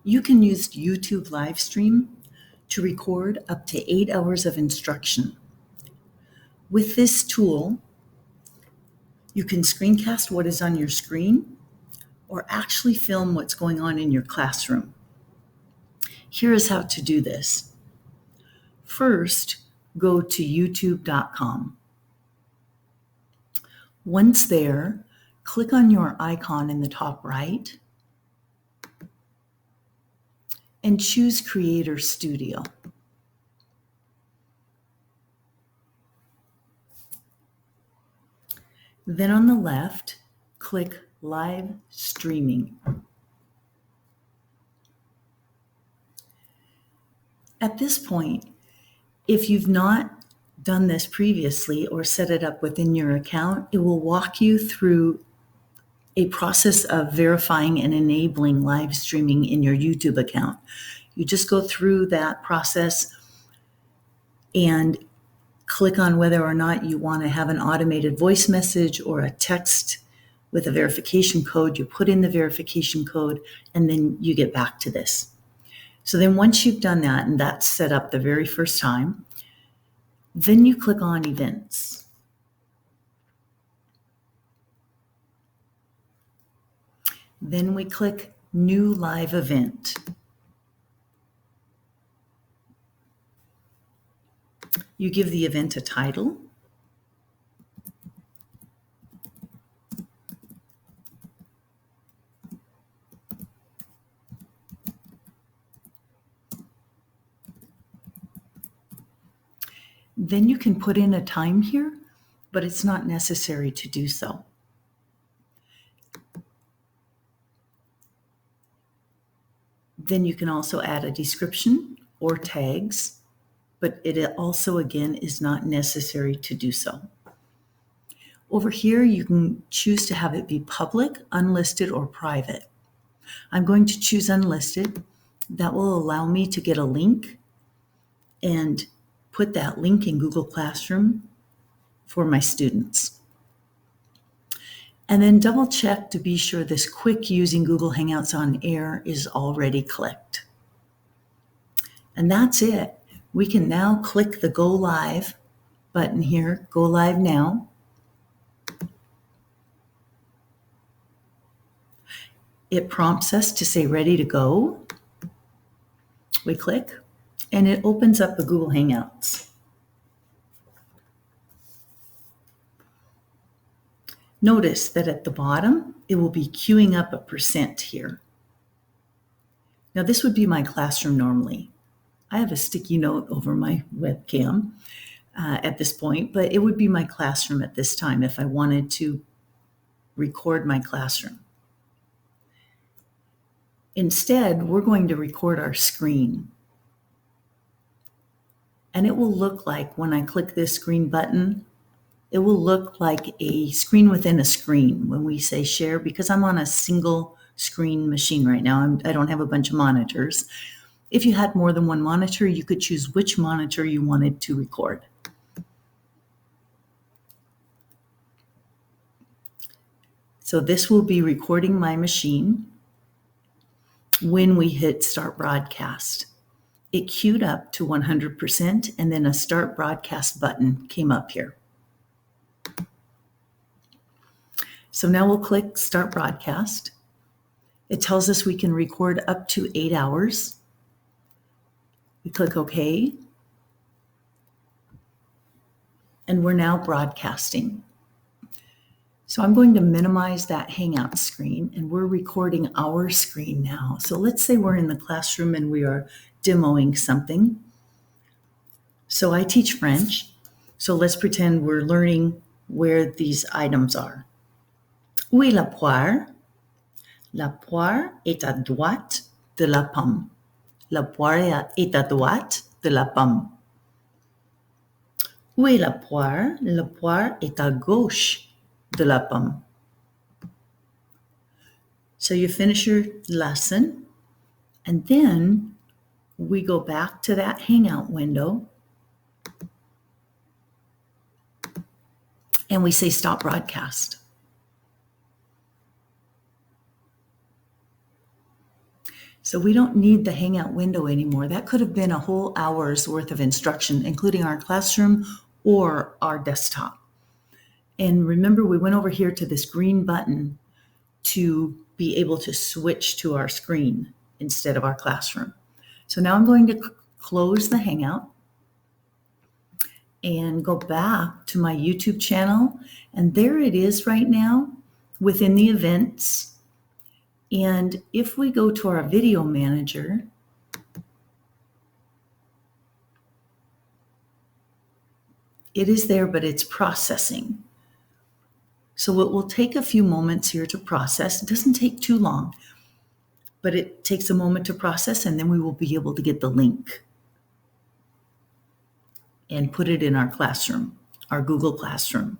You can use YouTube live stream to record up to 8 hours of instruction. With this tool, you can screencast what is on your screen or actually film what's going on in your classroom. Here is how to do this. First, go to youtube.com. Once there, click on your icon in the top right and choose Creator Studio. Then on the left, click Live Streaming. At this point, if you've not done this previously or set it up within your account, it will walk you through a process of verifying and enabling live streaming in your YouTube account. You just go through that process and click on whether or not you want to have an automated voice message or a text with a verification code. You put in the verification code and then you get back to this. So then once you've done that and that's set up the very first time, then you click on Events. Then we click New Live Event. You give the event a title. Then you can put in a time here, but it's not necessary to do so. Then you can also add a description or tags, but it also, again, is not necessary to do so. Over here, you can choose to have it be public, unlisted, or private. I'm going to choose unlisted. That will allow me to get a link and put that link in Google Classroom for my students. And then double check to be sure this quick using Google Hangouts on air is already clicked. And that's it. We can now click the Go Live button here, Go Live Now. It prompts us to say ready to go. We click and it opens up the Google Hangouts. Notice that at the bottom, it will be queuing up a % here. Now this would be my classroom normally. I have a sticky note over my webcam at this point, but it would be my classroom at this time if I wanted to record my classroom. Instead, we're going to record our screen. And it will look like when I click this green button, it will look like a screen within a screen when we say share, because I'm on a single screen machine right now. I don't have a bunch of monitors. If you had more than one monitor, you could choose which monitor you wanted to record. So this will be recording my machine when we hit Start Broadcast. It queued up to 100%, and then a Start Broadcast button came up here. So now we'll click Start Broadcast. It tells us we can record up to 8 hours. We click OK. And we're now broadcasting. So I'm going to minimize that Hangout screen, and we're recording our screen now. So let's say we're in the classroom and we are demoing something. So I teach French. So let's pretend we're learning where these items are. Où est la poire? La poire est à droite de la pomme. La poire est à droite de la pomme. Où est la poire? La poire est à gauche de la pomme. So you finish your lesson, and then we go back to that Hangout window and we say stop broadcast. So we don't need the Hangout window anymore. That could have been a whole hour's worth of instruction, including our classroom or our desktop. And remember, we went over here to this green button to be able to switch to our screen instead of our classroom. So now I'm going to close the Hangout and go back to my YouTube channel. And there it is right now within the events. And if we go to our video manager, it is there, but it's processing. So it will take a few moments here to process. It doesn't take too long, but it takes a moment to process, and then we will be able to get the link and put it in our classroom, our Google Classroom.